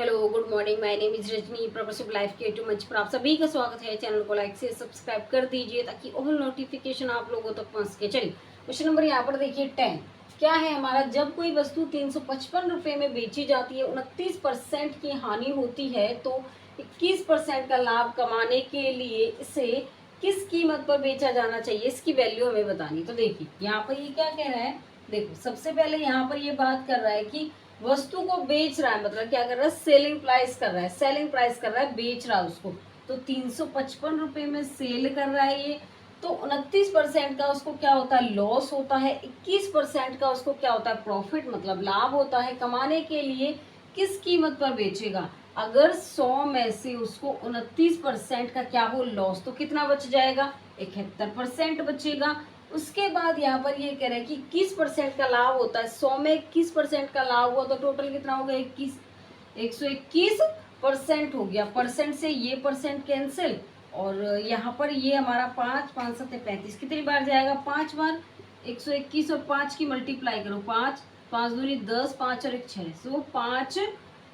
Hello, good morning. My name is Rajni, progressive life के to मंच पर आप सभी का स्वागत है। चैनल को लाइक से सब्सक्राइब कर दीजिए ताकि ऑल नोटिफिकेशन आप लोगों तक पहुंच सके। चलिए क्वेश्चन नंबर यहाँ पर देखिए 10 क्या है हमारा। जब कोई वस्तु 355 रुपये में बेची जाती है, 29% की हानि होती है, तो 21% का लाभ कमाने के लिए इसे किस कीमत पर बेचा जाना चाहिए, इसकी वैल्यू हमें बतानी। तो देखिए यहाँ पर ये क्या कह रहा है। देखो सबसे पहले यहाँ पर ये बात कर रहा है कि वस्तु को बेच रहा है, मतलब क्या कर रहा है, सेलिंग प्राइस कर रहा है, सेलिंग प्राइस कर रहा है, बेच रहा है उसको। तो 355 रुपये में सेल कर रहा है ये। तो 29% का उसको क्या होता है, लॉस होता है। 21% का उसको क्या होता है, प्रॉफिट मतलब लाभ होता है। कमाने के लिए किस कीमत पर बेचेगा। अगर 100 में से उसको 29% का क्या हो, लॉस, तो कितना बच जाएगा, 71% बचेगा। उसके बाद यहाँ पर ये कह रहे हैं कि 21% का लाभ होता है। 100 में 21% का लाभ हुआ तो टोटल कितना हो गया, 121% हो गया। परसेंट से ये परसेंट कैंसिल, और यहाँ पर ये हमारा 5 5 7 35 कितनी बार जाएगा, 5 बार। 121 और 5 की मल्टीप्लाई करो, 5 5 दूनी 10, 5 और 1 6, तो 5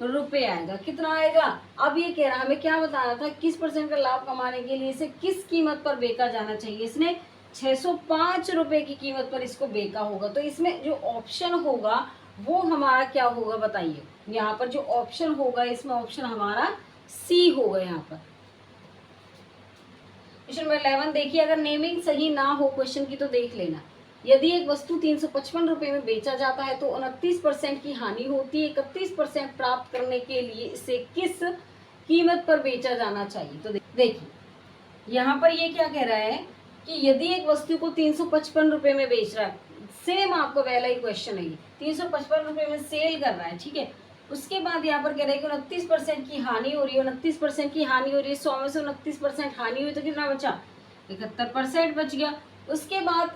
रुपये आएगा। कितना आएगा। अब ये कह रहा है हमें क्या बताना था, 21% का लाभ कमाने के लिए इसे किस कीमत पर बेचा जाना चाहिए। इसने 605 रुपए की कीमत पर इसको बेचा होगा। तो इसमें जो ऑप्शन होगा वो हमारा क्या होगा बताइए। यहाँ पर जो ऑप्शन होगा, इसमें ऑप्शन हमारा सी होगा। यहाँ पर क्वेश्चन नंबर 11 देखिए, अगर नेमिंग सही ना हो क्वेश्चन की तो देख लेना। यदि एक वस्तु 355 रुपए में बेचा जाता है तो 29% की हानि होती है। 31% प्राप्त करने के लिए इसे किस कीमत पर बेचा जाना चाहिए। तो देखिए यहाँ पर ये क्या कह रहा है कि यदि एक वस्तु को 355 रुपए में बेच रहा है, सेम आपको पहला ही क्वेश्चन है, 355 रुपए में सेल कर रहा है, ठीक है। उसके बाद यहाँ पर कह रहा है कि 29% की हानि हो रही है। 29% की हानि हो रही है, 100 में से 29% हानि हुई तो कितना बचा, 71% बच गया। उसके बाद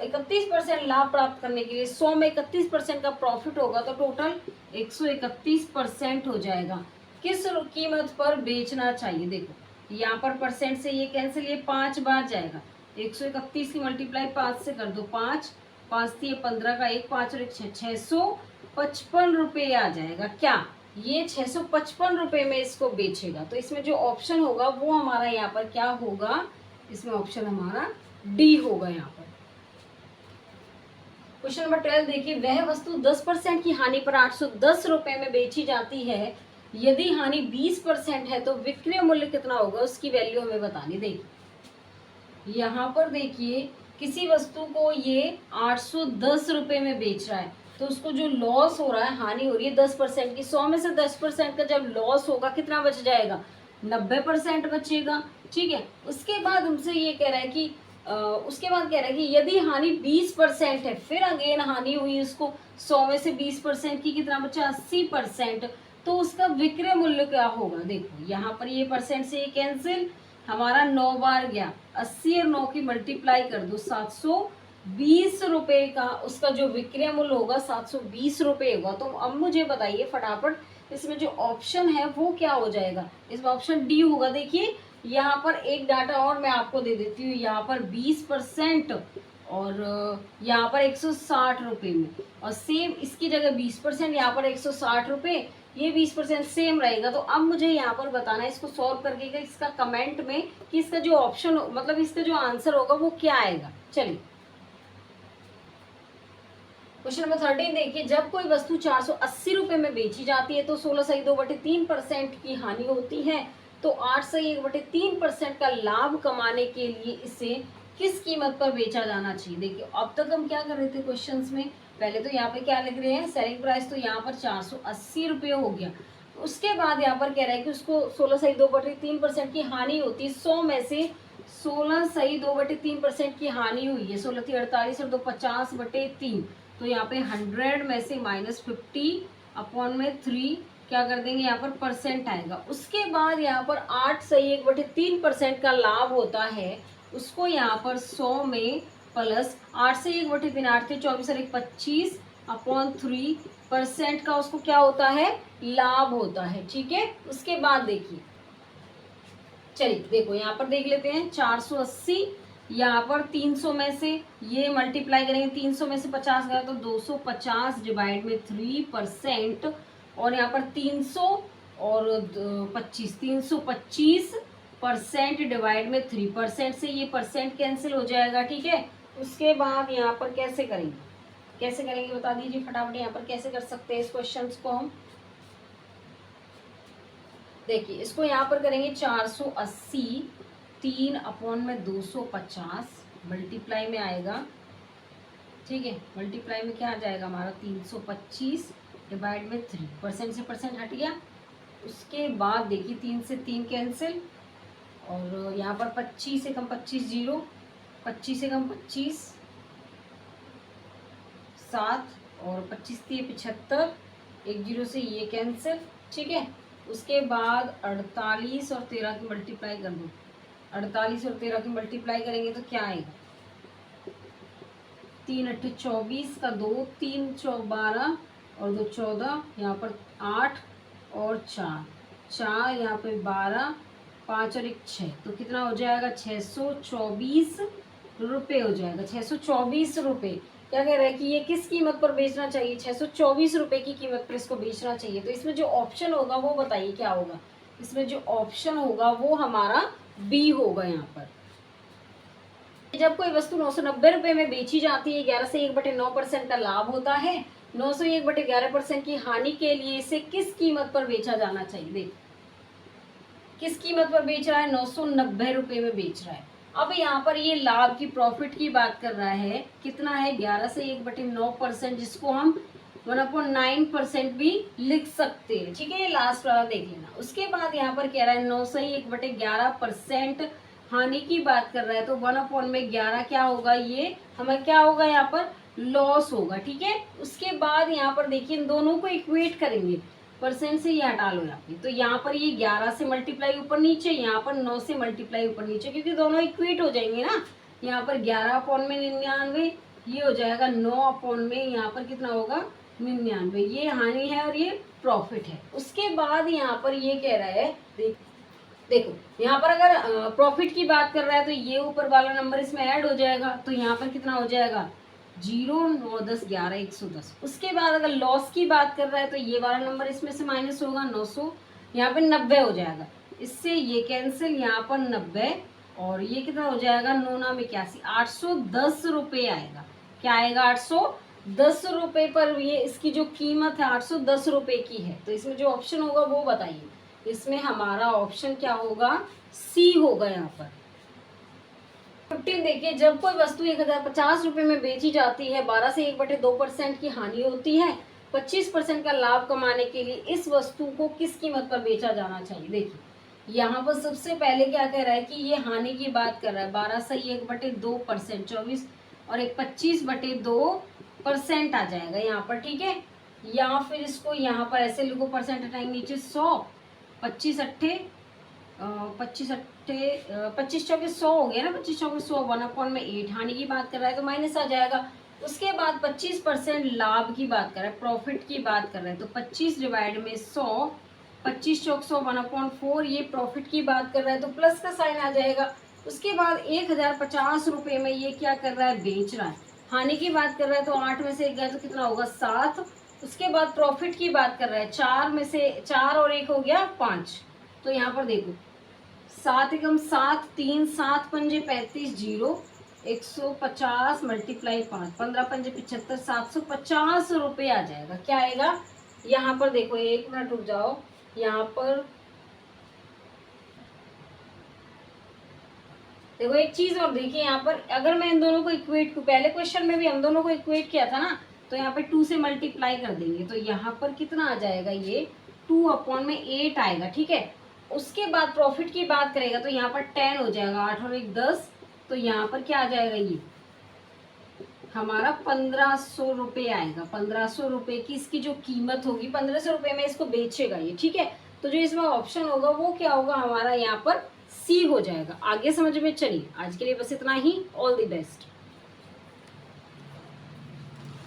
31% लाभ प्राप्त करने के लिए 100 में 31% का प्रॉफिट होगा तो टोटल 131% हो जाएगा। किस कीमत पर बेचना चाहिए। देखो यहाँ पर परसेंट से ये कैंसिल, ये 5 बार जाएगा। 131 की मल्टीप्लाई 5 से कर दो, 5 5 थी 15 का 1, 5 और 1 6, 655 रुपये आ जाएगा। क्या ये 655 रुपये में इसको बेचेगा। तो इसमें जो ऑप्शन होगा वो हमारा यहाँ पर क्या होगा, इसमें ऑप्शन हमारा डी होगा। यहाँ पर क्वेश्चन नंबर 12 देखिए, वह वस्तु 10% की हानि पर 810 रुपए में बेची जाती है। यदि हानि 20% है तो विक्रय मूल्य कितना होगा, उसकी वैल्यू हमें बतानी। देखिए यहाँ पर देखिए किसी वस्तु को ये 810 रुपए में बेच रहा है, तो उसको जो लॉस हो रहा है, हानि हो रही है 10% की। 100 में से 10% का जब लॉस होगा कितना बच जाएगा, 90% बचेगा, ठीक है। उसके बाद हमसे ये कह रहा है कि उसके बाद कह रहा है कि यदि हानि 20% है, फिर अगेन हानि हुई उसको 100 में से 20% की, कितना बचा, 80%, तो उसका विक्रय मूल्य क्या होगा। देखो यहाँ पर ये परसेंट से ये कैंसिल, हमारा 9 बार गया, 80 और 9 की मल्टीप्लाई कर दो, 720 रुपये का उसका जो विक्रय मूल्य होगा 720 रुपये होगा। तो अब मुझे बताइए फटाफट, इसमें जो ऑप्शन है वो क्या हो जाएगा, इसमें ऑप्शन डी होगा। देखिए यहाँ पर एक डाटा और मैं आपको दे देती हूँ, यहाँ पर 20% और यहाँ पर 160 रुपये में, और सेम इसकी जगह 20%, यहाँ पर 160 रुपये, ये 20% सेम रहेगा। तो अब मुझे यहाँ पर बताना है इसको सॉल्व करके कि इसका कमेंट में कि इसका जो ऑप्शन मतलब इसका जो आंसर होगा वो क्या आएगा। चलिए क्वेश्चन नंबर 13 देखिए, जब कोई वस्तु 480 रुपये में बेची जाती है तो 16.2/3% की हानि होती है। तो 8.1/3% का लाभ कमाने के लिए इसे किस कीमत पर बेचा जाना चाहिए। देखिए अब तक हम क्या कर रहे थे क्वेश्चंस में, पहले तो यहाँ पे क्या लिख रहे हैं, सेलिंग प्राइस, तो यहाँ पर 480 रुपये हो गया। उसके बाद यहाँ पर कह रहा है कि उसको 16.2/3% की हानि होती है। 100 में से 16.2/3% की हानि हुई है, 16 थी 48 और 2 50/3, तो यहाँ पे 100 में से -50 अपॉन में 3 क्या कर देंगे, यहाँ पर परसेंट आएगा। उसके बाद यहाँ पर 8/1/3% का लाभ होता है, उसको यहाँ पर 100 में प्लस 8/1/3, 8 थे 24 और 1 25 अपॉन 3% का उसको क्या होता है, लाभ होता है, ठीक है। उसके बाद देखिए, चलिए देखो यहाँ पर देख लेते हैं, 480 यहाँ पर 300 में से ये मल्टीप्लाई करेंगे, 300 में से 50 गया तो 250 डिवाइड में 3%, और यहाँ पर 300 और 25, 325% डिवाइड में 3% से ये परसेंट कैंसिल हो जाएगा, ठीक है। उसके बाद यहाँ पर कैसे करेंगे, कैसे करेंगे बता दीजिए फटाफट। यहाँ पर कैसे कर सकते हैं इस क्वेश्चन को हम, देखिए इसको यहाँ पर करेंगे 480 3/250 मल्टीप्लाई में आएगा, ठीक है। मल्टीप्लाई में क्या आ जाएगा हमारा 325 डिवाइड में 3%, से परसेंट हट गया। उसके बाद देखिए 3 से 3 कैंसिल, और यहाँ पर 25 से कम 25 जीरो, 25 से कम 25 7, और 25 3 75, एक जीरो से ये कैंसिल, ठीक है। उसके बाद 48 और 13 की मल्टीप्लाई कर दो, 48 और 13 की मल्टीप्लाई करेंगे तो क्या आएगा, 3 8 24 का 2, 3 12 और 2 14, यहाँ पर 8 और 4 यहाँ पे 12, 5 और 1 6, तो कितना हो जाएगा 624 रुपये हो जाएगा, 624 रुपये। क्या कह रहा है कि ये किस कीमत पर बेचना चाहिए, 624 रुपये की कीमत पर इसको बेचना चाहिए। तो इसमें जो ऑप्शन होगा वो बताइए क्या होगा, इसमें जो ऑप्शन होगा वो हमारा बी होगा। यहाँ पर जब कोई वस्तु 990 रुपये में बेची जाती है, 11 से 1/9% का लाभ होता है, 9 से 1/11% की हानि के लिए इसे किस कीमत पर बेचा जाना चाहिए। देख किस कीमत पर बेच रहा है, 990 रुपये में बेच रहा है। अब यहाँ पर ये लाभ की प्रॉफिट की बात कर रहा है, कितना है 11 से 1/9%, जिसको हम 1/9% भी लिख सकते हैं, ठीक है। ये लास्ट वाला देख लेना। उसके बाद यहाँ पर कह रहा है 9 से 1/11% हानि की बात कर रहा है, तो 1/11 क्या होगा, ये हमें क्या होगा यहाँ पर लॉस होगा, ठीक है। उसके बाद यहाँ पर देखिए इन दोनों को इक्वेट करेंगे, परसेंट से ये हटा लो यहाँ पे, तो यहाँ पर ये 11 से मल्टीप्लाई ऊपर नीचे, यहाँ पर 9 से मल्टीप्लाई ऊपर नीचे, क्योंकि दोनों इक्वेट हो जाएंगे ना। यहाँ पर 11/99 ये हो जाएगा 9/ यहाँ पर कितना होगा 99, ये हानि है और ये प्रॉफिट है। उसके बाद यहाँ पर ये कह रहा है देखो यहाँ पर अगर प्रॉफिट की बात कर रहा है तो ये ऊपर वाला नंबर इसमें ऐड हो जाएगा, तो यहाँ पर कितना हो जाएगा 0 9 10 11 110। उसके बाद अगर लॉस की बात कर रहा है तो ये वाला नंबर इसमें से माइनस होगा 900, यहाँ पे 90 हो जाएगा, इससे ये कैंसिल, यहाँ पर 90 और ये कितना हो जाएगा 9 9 81, 810 रुपये आएगा। क्या आएगा 810 रुपये पर ये इसकी जो कीमत है 810 रुपये की है। तो इसमें जो ऑप्शन होगा वो बताइए, इसमें हमारा ऑप्शन क्या होगा, सी होगा। यहाँ पर 15 देखिए, जब कोई वस्तु 1050 रुपये में बेची जाती है, 12 से 1/2% की हानि होती है, 25% का लाभ कमाने के लिए इस वस्तु को किस कीमत पर बेचा जाना चाहिए। देखिए यहाँ पर सबसे पहले क्या कह रहा है कि ये हानि की बात कर रहा है, 12 से 1/2%, 24 और 25/2% आ जाएगा यहाँ पर, ठीक है। या फिर इसको यहाँ पर ऐसे लिखो, परसेंट हटाएंगे नीचे 100, 25 अट्ठे 25 चौके 100 हो गया ना, 25 चौके 100, 1/8 हानि की बात कर रहा है तो माइनस आ जाएगा। उसके बाद 25% लाभ की बात कर रहा है, प्रॉफिट की बात कर रहा है, तो 25 डिवाइड में 100, 25 चौक 100, 1/4, ये प्रॉफिट की बात कर रहा है तो प्लस का साइन आ जाएगा। उसके बाद 1050 रुपये में ये क्या कर रहा है, बेच रहा है। हानि की बात कर रहा है तो 8 में से 1 गया तो कितना होगा 7। उसके बाद प्रॉफिट की बात कर रहा है, 4 में से 4 और 1 हो गया 5, तो यहाँ पर देखो 7 एकम 7, 3 7 पंजे 35, 0 150 मल्टीप्लाई 5, 15 पंजे 75, 750 रुपये आ जाएगा। क्या आएगा यहाँ पर देखो, 1 मिनट रुक जाओ, यहाँ पर देखो एक चीज और देखिए, यहाँ पर अगर मैं इन दोनों को इक्वेट, पहले क्वेश्चन में भी हम दोनों को इक्वेट किया था ना, तो यहाँ पे 2 से मल्टीप्लाई कर देंगे तो यहाँ पर कितना आ जाएगा, ये 2/8 आएगा, ठीक है। उसके बाद प्रॉफिट की बात करेगा तो यहाँ पर 10 हो जाएगा, 8 और 1 10, तो यहाँ पर क्या आ जाएगा, ये हमारा 1500 रुपये आएगा। 1500 रुपये की इसकी जो कीमत होगी, 1500 रुपये में इसको बेचेगा ये, ठीक है। तो जो इसमें ऑप्शन होगा वो क्या होगा, हमारा यहाँ पर सी हो जाएगा। आगे समझ में चलिए, आज के लिए बस इतना ही। All the best.